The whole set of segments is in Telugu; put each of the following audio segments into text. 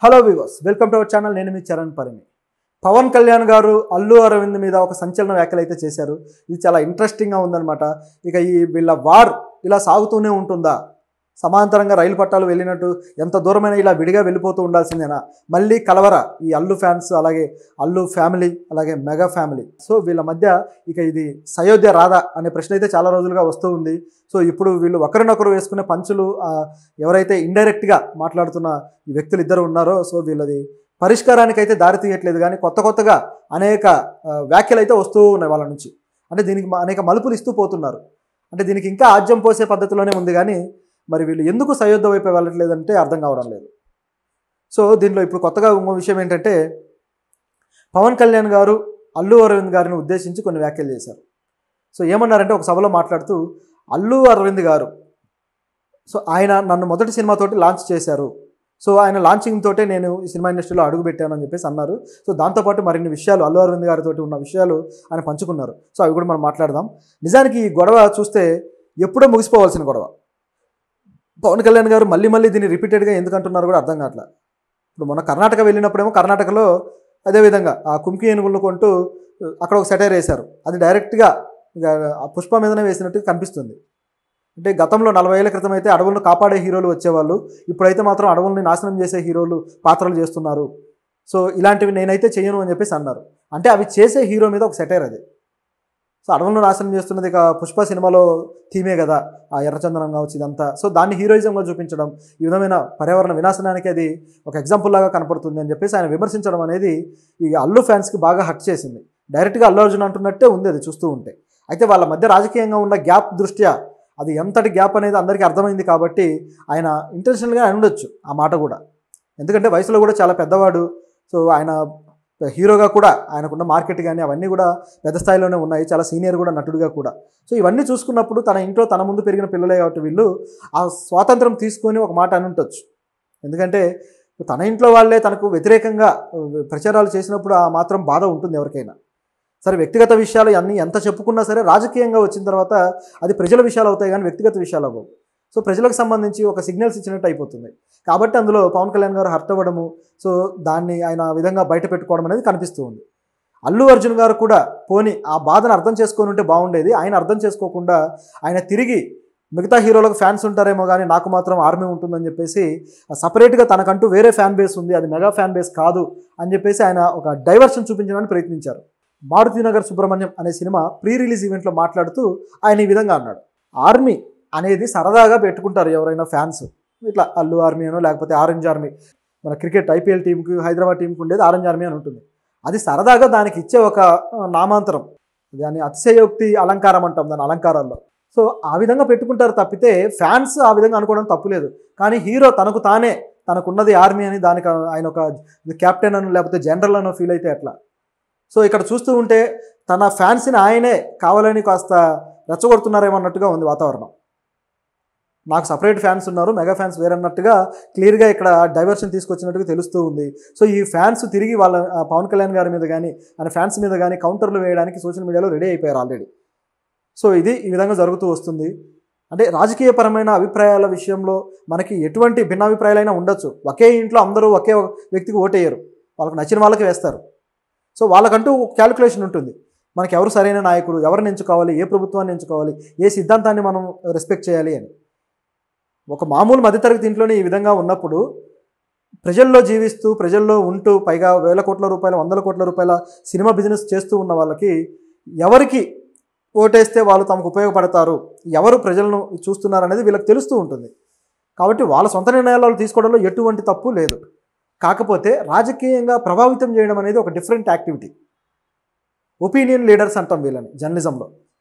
Hello viewers, welcome to our channel. నేను మీ చరణ్ పరిమి. పవన్ కళ్యాణ్ గారు అల్లు అరవింద్ మీద ఒక సంచలన వ్యాఖ్యలు అయితే చేశారు. ఇది చాలా ఇంట్రెస్టింగ్గా ఉందన్నమాట. ఇక వీళ్ళ వార్ ఇలా సాగుతూనే ఉంటుందా? సమాంతరంగా రైలు పట్టాలు వెళ్ళినట్టు ఎంత దూరమైనా ఇలా విడిగా వెళ్ళిపోతూ ఉండాల్సిందేనా? మళ్ళీ కలవర ఈ అల్లు ఫ్యాన్స్, అలాగే అల్లు ఫ్యామిలీ, అలాగే మెగా ఫ్యామిలీ. సో వీళ్ళ మధ్య ఇక ఇది సయోధ్య రాదా అనే ప్రశ్న అయితే చాలా రోజులుగా వస్తూ ఉంది. సో ఇప్పుడు వీళ్ళు ఒకరినొకరు వేసుకునే పంచులు, ఎవరైతే ఇండైరెక్ట్గా మాట్లాడుతున్న ఈ వ్యక్తులు ఇద్దరు ఉన్నారో, సో వీళ్ళది పరిష్కారానికి అయితే దారి తీయట్లేదు. కానీ కొత్తగా అనేక వ్యాఖ్యలు అయితే వస్తూ ఉన్నాయి వాళ్ళ నుంచి. అంటే దీనికి అనేక మలుపులు ఇస్తూ పోతున్నారు. అంటే దీనికి ఇంకా ఆజ్యం పోసే పద్ధతిలోనే ఉంది. కానీ మరి వీళ్ళు ఎందుకు సయోధ్య వైపు వెళ్ళట్లేదంటే అర్థం కావడం లేదు. సో దీనిలో ఇప్పుడు కొత్తగా ఇంకో విషయం ఏంటంటే, పవన్ కళ్యాణ్ గారు అల్లు అరవింద్ గారిని ఉద్దేశించి కొన్ని వ్యాఖ్యలు చేశారు. సో ఏమన్నారంటే, ఒక సభలో మాట్లాడుతూ అల్లు అరవింద్ గారు, సో ఆయన నన్ను మొదటి సినిమాతోటి లాంచ్ చేశారు. సో ఆయన లాంచింగ్ తోటే నేను ఈ సినిమా ఇండస్ట్రీలో అడుగుపెట్టాను అని చెప్పేసి అన్నారు. సో దాంతోపాటు మరిన్ని విషయాలు అల్లు అరవింద్ గారితో ఉన్న విషయాలు ఆయన పంచుకున్నారు. సో అవి కూడా మనం మాట్లాడదాం. నిజానికి ఈ గొడవ చూస్తే ఎప్పుడో ముగిసిపోవాల్సిన గొడవ. పవన్ కళ్యాణ్ గారు మళ్ళీ దీన్ని రిపీటెడ్గా ఎందుకు అంటున్నారు కూడా అర్థం కావట్లేదు. ఇప్పుడు మొన్న కర్ణాటక వెళ్ళినప్పుడేమో కర్ణాటకలో అదేవిధంగా ఆ కుంకి ఏనుగులను కొంటూ అక్కడ ఒక సెటైర్ వేశారు. అది డైరెక్ట్గా ఇక ఆ పుష్ప మీదనే వేసినట్టు కనిపిస్తుంది. అంటే గతంలో 40 ఏళ్ల క్రితం అయితే అడవులను కాపాడే హీరోలు వచ్చేవాళ్ళు, ఇప్పుడైతే మాత్రం అడవుల్ని నాశనం చేసే హీరోలు పాత్రలు చేస్తున్నారు. సో ఇలాంటివి నేనైతే చేయను అని చెప్పేసి అన్నారు. అంటే అవి చేసే హీరో మీద ఒక సెటైర్ అది. సో అడవులను నాశనం చేస్తున్నది ఇక పుష్ప సినిమాలో థీమే కదా, ఆ ఎర్రచందనం కావచ్చు ఇదంతా. సో దాన్ని హీరోయిజంగా చూపించడం, ఈ విధమైన పర్యావరణ వినాశనానికి అది ఒక ఎగ్జాంపుల్ లాగా కనపడుతుంది అని చెప్పేసి ఆయన విమర్శించడం అనేది ఈ అల్లు ఫ్యాన్స్కి బాగా హర్ట్ చేసింది. డైరెక్ట్గా అల్లు అర్జున్ అంటున్నట్టే ఉంది అది చూస్తూ ఉంటే. అయితే వాళ్ళ మధ్య రాజకీయంగా ఉన్న గ్యాప్ దృష్ట్యా అది ఎంతటి గ్యాప్ అనేది అందరికీ అర్థమైంది కాబట్టి ఆయన ఇంటెన్షనల్గా ఉండొచ్చు ఆ మాట కూడా. ఎందుకంటే వయసులో కూడా చాలా పెద్దవాడు. సో ఆయన హీరోగా కూడా ఆయనకున్న మార్కెట్ కానీ అవన్నీ కూడా పెద్ద స్థాయిలోనే ఉన్నాయి. చాలా సీనియర్ కూడా, నటుడిగా కూడా. సో ఇవన్నీ చూసుకున్నప్పుడు తన ఇంట్లో తన ముందు పెరిగిన పిల్లలే కాబట్టి వీళ్ళు ఆ స్వాతంత్రం తీసుకొని ఒక మాట అని ఉండొచ్చు. ఎందుకంటే తన ఇంట్లో వాళ్ళే తనకు వ్యతిరేకంగా ప్రచారాలు చేసినప్పుడు ఆ మాత్రం బాధ ఉంటుంది ఎవరికైనా. సరే వ్యక్తిగత విషయాలు అన్నీ ఎంత చెప్పుకున్నా సరే రాజకీయంగా వచ్చిన తర్వాత అది ప్రజల విషయాలు అవుతాయి కానీ వ్యక్తిగత విషయాలు అవ్వవు. సో ప్రజలకు సంబంధించి ఒక సిగ్నల్స్ ఇచ్చినట్టు అయిపోతుంది. కాబట్టి అందులో పవన్ కళ్యాణ్ గారు హర్ట్ అవ్వడము, సో దాన్ని ఆయన ఆ విధంగా బయట పెట్టుకోవడం అనేది కనిపిస్తూ ఉంది. అల్లు అర్జున్ గారు కూడా పోని ఆ బాధను అర్థం చేసుకొని ఉంటే బాగుండేది. ఆయన అర్థం చేసుకోకుండా ఆయన తిరిగి మిగతా హీరోలకు ఫ్యాన్స్ ఉంటారేమో కానీ నాకు మాత్రం ఆర్మీ ఉంటుందని చెప్పేసి సపరేట్గా తనకంటూ వేరే ఫ్యాన్ బేస్ ఉంది, అది మెగా ఫ్యాన్ బేస్ కాదు అని చెప్పేసి ఆయన ఒక డైవర్షన్ చూపించడానికి ప్రయత్నించారు. మారుతినగర్ సుబ్రహ్మణ్యం అనే సినిమా ప్రీ రిలీజ్ ఈవెంట్లో మాట్లాడుతూ ఆయన ఈ విధంగా అన్నాడు, ఆర్మీ అనేది సరదాగా పెట్టుకుంటారు ఎవరైనా ఫ్యాన్స్, ఇట్లా అల్లు ఆర్మీ అనో లేకపోతే ఆరెంజ్ ఆర్మీ, మన క్రికెట్ ఐపీఎల్ టీంకి హైదరాబాద్ టీంకి ఉండేది ఆరెంజ్ ఆర్మీ అని ఉంటుంది. అది సరదాగా దానికి ఇచ్చే ఒక నామాంతరం, దాన్ని అతిశయోక్తి అలంకారం అంటాం దాని అలంకారాల్లో. సో ఆ విధంగా పెట్టుకుంటారు తప్పితే ఫ్యాన్స్ ఆ విధంగా అనుకోవడం తప్పులేదు. కానీ హీరో తనకు తానే తనకున్నది ఆర్మీ అని దానికి ఆయన ఒక కెప్టెన్ అని లేకపోతే జనరల్ అనో ఫీల్ అయితే అట్లా. సో ఇక్కడ చూస్తూ ఉంటే తన ఫ్యాన్స్ని ఆయనే కావాలని కాస్త రెచ్చగొడుతున్నారేమన్నట్టుగా ఉంది వాతావరణం. నాకు సపరేట్ ఫ్యాన్స్ ఉన్నారు, మెగా ఫ్యాన్స్ వేరన్నట్టుగా క్లియర్గా ఇక్కడ డైవర్షన్ తీసుకొచ్చినట్టుగా తెలుస్తూ ఉంది. సో ఈ ఫ్యాన్స్ తిరిగి వాళ్ళ పవన్ కళ్యాణ్ గారి మీద కానీ ఆయన ఫ్యాన్స్ మీద కానీ కౌంటర్లు వేయడానికి సోషల్ మీడియాలో రెడీ అయిపోయారు ఆల్రెడీ. సో ఇది ఈ విధంగా జరుగుతూ వస్తుంది. అంటే రాజకీయపరమైన అభిప్రాయాల విషయంలో మనకి ఎటువంటి భిన్నాభిప్రాయాలైనా ఉండొచ్చు. ఒకే ఇంట్లో అందరూ ఒకే వ్యక్తికి ఓటేయరు, వాళ్ళకు నచ్చిన వాళ్ళకి వేస్తారు. సో వాళ్ళకంటూ క్యాలిక్యులేషన్ ఉంటుంది, మనకి ఎవరు సరైన నాయకుడు, ఎవరిని ఎంచుకోవాలి, ఏ ప్రభుత్వాన్ని ఎంచుకోవాలి, ఏ సిద్ధాంతాన్ని మనం రెస్పెక్ట్ చేయాలి అని. ఒక మామూలు మధ్యతరగతి ఇంట్లోనే ఈ విధంగా ఉన్నప్పుడు ప్రజల్లో జీవిస్తూ ప్రజల్లో ఉంటూ పైగా వేల కోట్ల రూపాయల 100 కోట్ల రూపాయల సినిమా బిజినెస్ చేస్తూ ఉన్న వాళ్ళకి ఎవరికి ఓటేస్తే వాళ్ళు తమకు ఉపయోగపడతారు, ఎవరు ప్రజలను చూస్తున్నారు అనేది వీళ్ళకి తెలుస్తూ ఉంటుంది. కాబట్టి వాళ్ళ సొంత నిర్ణయాలు వాళ్ళు తీసుకోవడంలో ఎటువంటి తప్పు లేదు. కాకపోతే రాజకీయంగా ప్రభావితం చేయడం అనేది ఒక డిఫరెంట్ యాక్టివిటీ. ఒపీనియన్ లీడర్స్ అంటాం వీళ్ళని జర్నలిజంలో.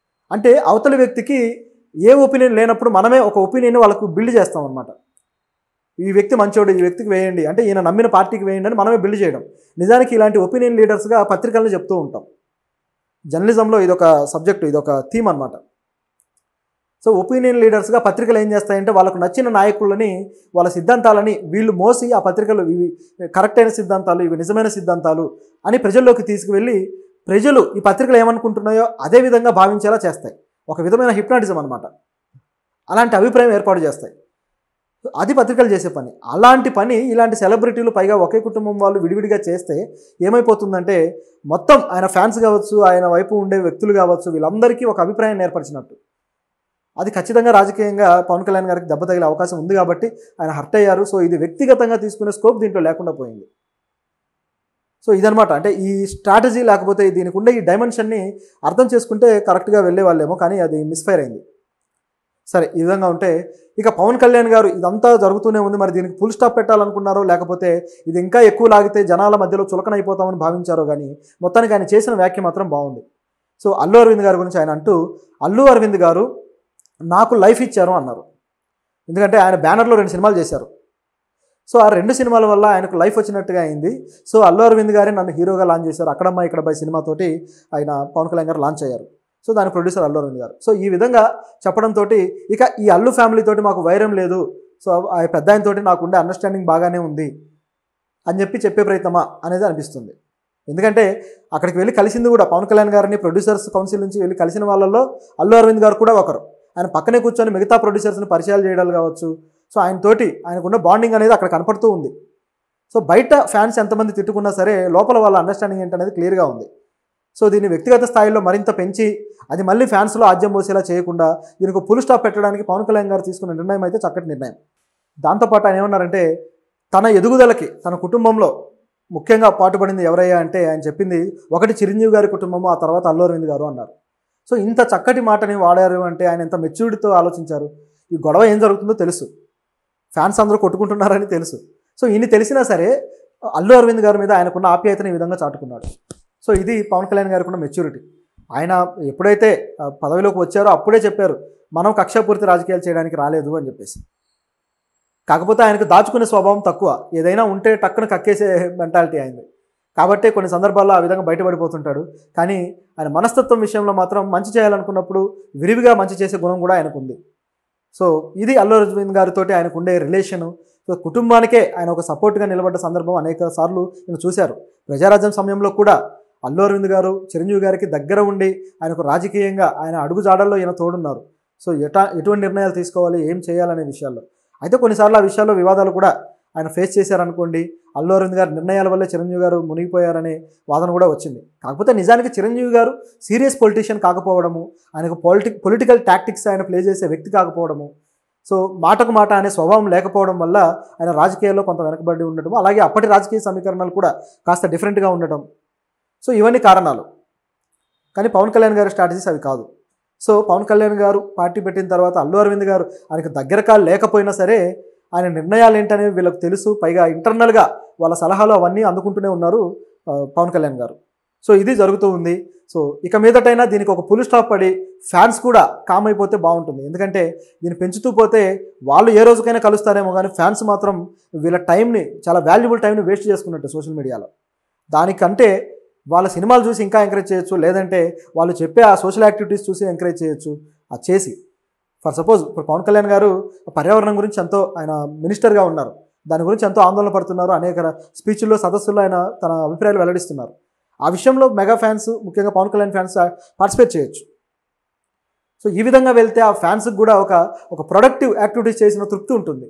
అంటే అవతలి వ్యక్తికి ఏ ఒపీనియన్ లేనప్పుడు మనమే ఒక ఒపీనియన్ వాళ్ళకు బిల్డ్ చేస్తాం అనమాట. ఈ వ్యక్తి మంచోడు, ఈ వ్యక్తికి వేయండి అంటే ఈయన నమ్మిన పార్టీకి వేయండి అని మనమే బిల్డ్ చేయడం. నిజానికి ఇలాంటి ఒపీనియన్ లీడర్స్గా పత్రికలను చెప్తూ ఉంటాం. జర్నలిజంలో ఇదొక సబ్జెక్టు, ఇదొక థీమ్ అనమాట. సో ఒపీనియన్ లీడర్స్గా పత్రికలు ఏం చేస్తాయంటే వాళ్ళకు నచ్చిన నాయకులని, వాళ్ళ సిద్ధాంతాలని వీళ్ళు మోసి ఆ పత్రికలు ఇవి కరెక్ట్ అయిన సిద్ధాంతాలు, ఇవి నిజమైన సిద్ధాంతాలు అని ప్రజల్లోకి తీసుకువెళ్ళి ప్రజలు ఈ పత్రికలు ఏమనుకుంటున్నాయో అదే విధంగా భావించేలా చేస్తాయి. ఒక విధమైన హిప్నాటిజం అనమాట. అలాంటి అభిప్రాయం ఏర్పాటు చేస్తాయి. అది పత్రికలు చేసే పని. అలాంటి పని ఇలాంటి సెలబ్రిటీలు పైగా ఒకే కుటుంబం వాళ్ళు విడివిడిగా చేస్తే ఏమైపోతుందంటే మొత్తం ఆయన ఫ్యాన్స్ కావచ్చు, ఆయన వైపు ఉండే వ్యక్తులు కావచ్చు, వీళ్ళందరికీ ఒక అభిప్రాయాన్ని ఏర్పరిచినట్టు. అది ఖచ్చితంగా రాజకీయంగా పవన్ కళ్యాణ్ గారికి దెబ్బ తగిలే అవకాశం ఉంది కాబట్టి ఆయన హర్ట్ అయ్యారు. సో ఇది వ్యక్తిగతంగా తీసుకునే స్కోప్ దీంట్లో లేకుండా పోయింది. సో ఇదనమాట. అంటే ఈ స్ట్రాటజీ లేకపోతే దీనికి ఉండే ఈ డైమెన్షన్ని అర్థం చేసుకుంటే కరెక్ట్గా వెళ్ళే వాళ్ళేమో, కానీ అది మిస్ఫైర్ అయింది. సరే, ఈ విధంగా ఉంటే ఇక పవన్ కళ్యాణ్ గారు ఇదంతా జరుగుతూనే ఉంది. మరి దీనికి ఫుల్ స్టాప్ పెట్టాలనుకున్నారో లేకపోతే ఇది ఇంకా ఎక్కువ లాగితే జనాల మధ్యలో చులకనైపోతామని భావించారో కానీ మొత్తానికి ఆయన చేసిన వ్యాఖ్య మాత్రం బాగుంది. సో అల్లు అరవింద్ గారి గురించి ఆయన అంటూ, అల్లు అరవింద్ గారు నాకు లైఫ్ ఇచ్చారు అన్నారు. ఎందుకంటే ఆయన బ్యానర్లో 2 సినిమాలు చేశారు. సో ఆ 2 సినిమాల వల్ల ఆయనకు లైఫ్ వచ్చినట్టుగా అయింది. సో అల్లు అరవింద్ గారే నన్ను హీరోగా లాంచ్ చేశారు. అక్కడమ్మ ఇక్కడబ్బాయి సినిమాతోటి ఆయన పవన్ కళ్యాణ్ గారు లాంచ్ అయ్యారు. సో దాని ప్రొడ్యూసర్ అల్లు అరవింద్ గారు. సో ఈ విధంగా చెప్పడంతో ఇక ఈ అల్లు ఫ్యామిలీ తోటి మాకు వైరం లేదు, సో ఆ పెద్ద ఆయనతోటి నాకు ఉండే అండర్స్టాండింగ్ బాగానే ఉంది అని చెప్పే ప్రయత్నమా అనేది అనిపిస్తుంది. ఎందుకంటే అక్కడికి వెళ్ళి కలిసింది కూడా పవన్ కళ్యాణ్ గారిని ప్రొడ్యూసర్స్ కౌన్సిల్ నుంచి వెళ్ళి కలిసిన వాళ్ళల్లో అల్లు అరవింద్ గారు కూడా ఒకరు. ఆయన పక్కనే కూర్చొని మిగతా ప్రొడ్యూసర్స్ని పరిచయాలు చేయడాలు కావచ్చు, సో ఆయనతోటి ఆయనకున్న బాండింగ్ అనేది అక్కడ కనపడుతూ ఉంది. సో బయట ఫ్యాన్స్ ఎంతమంది తిట్టుకున్నా సరే లోపల వాళ్ళ అండర్స్టాండింగ్ ఏంటనేది క్లియర్గా ఉంది. సో దీన్ని వ్యక్తిగత స్థాయిలో మరింత పెంచి అది మళ్ళీ ఫ్యాన్స్లో ఆజ్యం పోసేలా చేయకుండా దీనికి ఫుల్ స్టాప్ పెట్టడానికి పవన్ కళ్యాణ్ గారు తీసుకున్న నిర్ణయం అయితే చక్కటి నిర్ణయం. దాంతోపాటు ఆయన ఏమన్నారంటే తన ఎదుగుదలకి తన కుటుంబంలో ముఖ్యంగా పాటుపడింది ఎవరయ్యా అంటే ఆయన చెప్పింది ఒకటి చిరంజీవి గారి కుటుంబము, ఆ తర్వాత అల్లు అరవింద్ గారు అన్నారు. సో ఇంత చక్కటి మాటని వాడారు అంటే ఆయన ఎంత మెచ్యూరిటీతో ఆలోచించారు. ఈ గొడవ ఏం జరుగుతుందో తెలుసు, ఫ్యాన్స్ అందరూ కొట్టుకుంటున్నారని తెలుసు. సో ఇన్ని తెలిసినా సరే అల్లు అరవింద్ గారి మీద ఆయనకున్న ఆప్యాయతని ఈ విధంగా చాటుకున్నాడు. సో ఇది పవన్ కళ్యాణ్ గారికి ఉన్న మెచ్యూరిటీ. ఆయన ఎప్పుడైతే పదవిలోకి వచ్చారో అప్పుడే చెప్పారు మనం కక్షాపూరిత రాజకీయాలు చేయడానికి రాలేదు అని చెప్పేసి. కాకపోతే ఆయనకు దాచుకునే స్వభావం తక్కువ, ఏదైనా ఉంటే టక్కున కక్కేసే మెంటాలిటీ అయింది. కాబట్టి కొన్ని సందర్భాల్లో ఆ విధంగా బయటపడిపోతుంటాడు. కానీ ఆయన మనస్తత్వం విషయంలో మాత్రం మంచి చేయాలనుకున్నప్పుడు విరివిగా మంచి చేసే గుణం కూడా ఆయనకు ఉంది. సో ఇది అల్లు అరవింద్ గారితో ఆయనకు ఉండే రిలేషను. సో కుటుంబానికే ఆయన ఒక సపోర్ట్గా నిలబడ్డ సందర్భం అనేక సార్లు నేను చూశారు. ప్రజారాజ్యం సమయంలో కూడా అల్లు అరవింద్ గారు చిరంజీవి గారికి దగ్గర ఉండి ఆయనకు రాజకీయంగా ఆయన అడుగు జాడల్లో ఈయన తోడున్నారు. సో ఎటువంటి నిర్ణయాలు తీసుకోవాలి, ఏం చేయాలనే విషయాల్లో. అయితే కొన్నిసార్లు ఆ విషయాల్లో వివాదాలు కూడా ఆయన ఫేస్ చేశారనుకోండి. అల్లు అరవింద్ గారి నిర్ణయాల వల్లే చిరంజీవి గారు మునిగిపోయారనే వాదన కూడా వచ్చింది. కాకపోతే నిజానికి చిరంజీవి గారు సీరియస్ పొలిటీషియన్ కాకపోవడము, ఆయనకు పొలిటికల్ టాక్టిక్స్ ఆయన ప్లే చేసే వ్యక్తి కాకపోవడము, సో మాటకు మాట అనే స్వభావం లేకపోవడం వల్ల ఆయన రాజకీయాల్లో కొంత వెనకబడి ఉండటం, అలాగే అప్పటి రాజకీయ సమీకరణాలు కూడా కాస్త డిఫరెంట్గా ఉండటం. సో ఇవన్నీ కారణాలు. కానీ పవన్ కళ్యాణ్ గారి స్ట్రాటజీస్ అవి కాదు. సో పవన్ కళ్యాణ్ గారు పార్టీ పెట్టిన తర్వాత అల్లు అరవింద్ గారు ఆయనకు దగ్గర కాలు లేకపోయినా సరే ఆయన నిర్ణయాలు ఏంటనేవి వీళ్ళకి తెలుసు. పైగా ఇంటర్నల్గా వాళ్ళ సలహాలు అవన్నీ అందుకుంటూనే ఉన్నారు పవన్ కళ్యాణ్ గారు. సో ఇది జరుగుతూ ఉంది. సో ఇక మీదటైనా దీనికి ఒక ఫుల్ స్టాప్ పడి ఫ్యాన్స్ కూడా కామ్ అయిపోతే బాగుంటుంది. ఎందుకంటే దీన్ని పెంచుతూ పోతే వాళ్ళు ఏ రోజుకైనా కలుస్తారేమో, కానీ ఫ్యాన్స్ మాత్రం వీళ్ళ టైంని, చాలా వాల్యుబుల్ టైంని వేస్ట్ చేసుకున్నట్టు సోషల్ మీడియాలో. దానికంటే వాళ్ళ సినిమాలు చూసి ఇంకా ఎంకరేజ్ చేయొచ్చు, లేదంటే వాళ్ళు చెప్పే ఆ సోషల్ యాక్టివిటీస్ చూసి ఎంకరేజ్ చేయొచ్చు. అది చేసి ఫర్ సపోజ్ ఇప్పుడు పవన్ కళ్యాణ్ గారు పర్యావరణం గురించి ఎంతో ఆయన మినిస్టర్గా ఉన్నారు, దాని గురించి ఎంతో ఆందోళన పడుతున్నారు. అనేక స్పీచ్ల్లో సదస్సుల్లో ఆయన తన అభిప్రాయాలు వెల్లడిస్తున్నారు. ఆ విషయంలో మెగా ఫ్యాన్స్, ముఖ్యంగా పవన్ కళ్యాణ్ ఫ్యాన్స్ పార్టిసిపేట్ చేయొచ్చు. సో ఈ విధంగా వెళ్తే ఆ ఫ్యాన్స్కి కూడా ఒక ప్రొడక్టివ్ యాక్టివిటీస్ చేసిన తృప్తి ఉంటుంది.